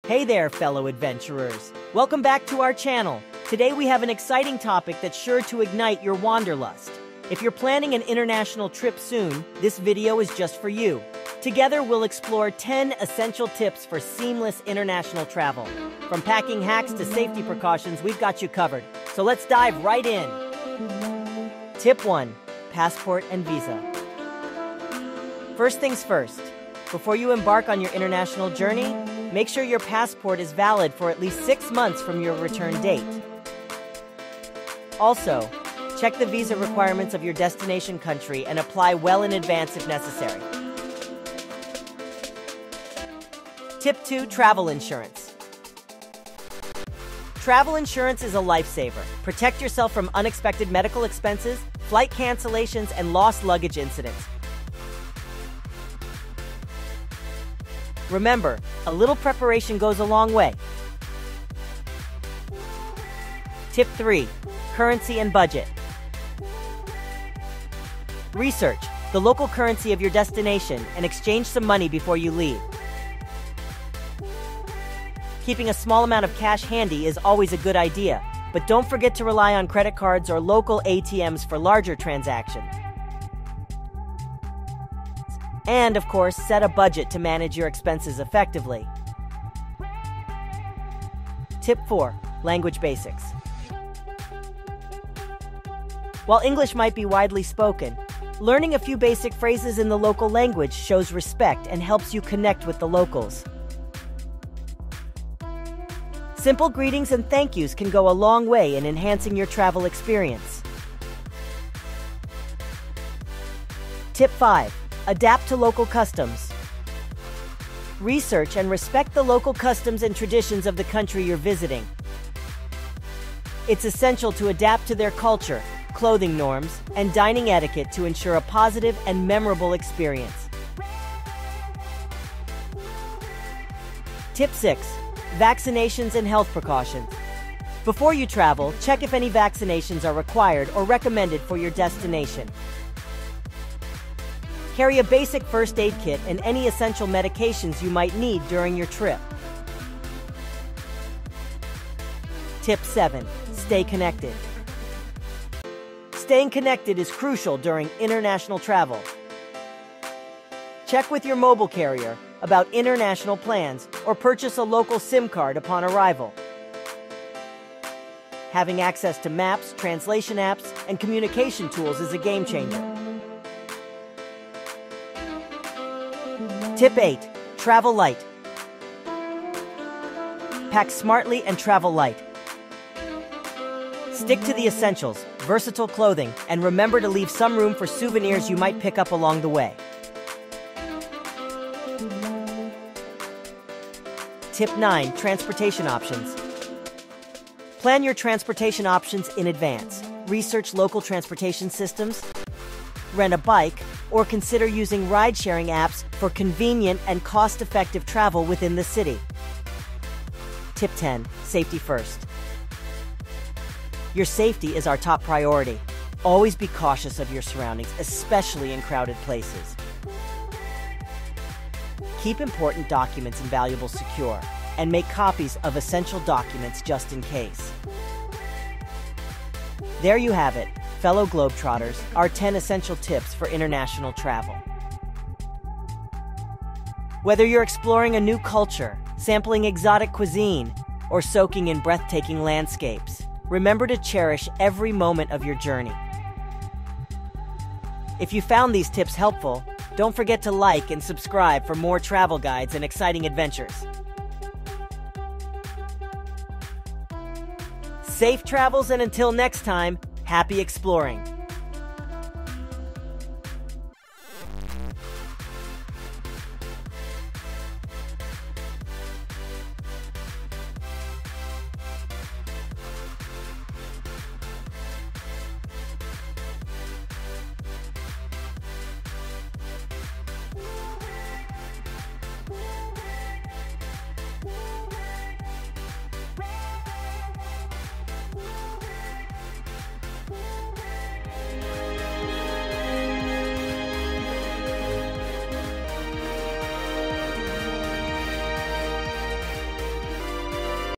Hey there, fellow adventurers. Welcome back to our channel. Today we have an exciting topic that's sure to ignite your wanderlust. If you're planning an international trip soon, this video is just for you. Together we'll explore 10 essential tips for seamless international travel. From packing hacks to safety precautions, we've got you covered. So let's dive right in. Tip 1. Passport and visa. First things first. Before you embark on your international journey, make sure your passport is valid for at least 6 months from your return date. Also, check the visa requirements of your destination country and apply well in advance if necessary. Tip 2. Travel insurance. Travel insurance is a lifesaver. Protect yourself from unexpected medical expenses, flight cancellations, and lost luggage incidents. Remember, a little preparation goes a long way. Tip 3. Currency and budget. Research the local currency of your destination and exchange some money before you leave. Keeping a small amount of cash handy is always a good idea, but don't forget to rely on credit cards or local ATMs for larger transactions. And, of course, set a budget to manage your expenses effectively. Tip 4. Language basics. While English might be widely spoken, learning a few basic phrases in the local language shows respect and helps you connect with the locals. Simple greetings and thank yous can go a long way in enhancing your travel experience. Tip 5. Adapt to local customs. Research and respect the local customs and traditions of the country you're visiting. It's essential to adapt to their culture, clothing norms, and dining etiquette to ensure a positive and memorable experience. Tip 6. Vaccinations and health precautions. Before you travel, check if any vaccinations are required or recommended for your destination. Carry a basic first aid kit and any essential medications you might need during your trip. Tip 7. Stay connected. Staying connected is crucial during international travel. Check with your mobile carrier about international plans or purchase a local SIM card upon arrival. Having access to maps, translation apps, and communication tools is a game changer. Tip 8. Travel light. Pack smartly and travel light. Stick to the essentials, versatile clothing, and remember to leave some room for souvenirs you might pick up along the way. Tip 9. Transportation options. Plan your transportation options in advance. Research local transportation systems, rent a bike, or consider using ride-sharing apps for convenient and cost-effective travel within the city. Tip 10. Safety first. Your safety is our top priority. Always be cautious of your surroundings, especially in crowded places. Keep important documents and valuables secure, and make copies of essential documents just in case. There you have it, fellow Globetrotters, our 10 essential tips for international travel. Whether you're exploring a new culture, sampling exotic cuisine, or soaking in breathtaking landscapes, remember to cherish every moment of your journey. If you found these tips helpful, don't forget to like and subscribe for more travel guides and exciting adventures. Safe travels, and until next time, happy exploring!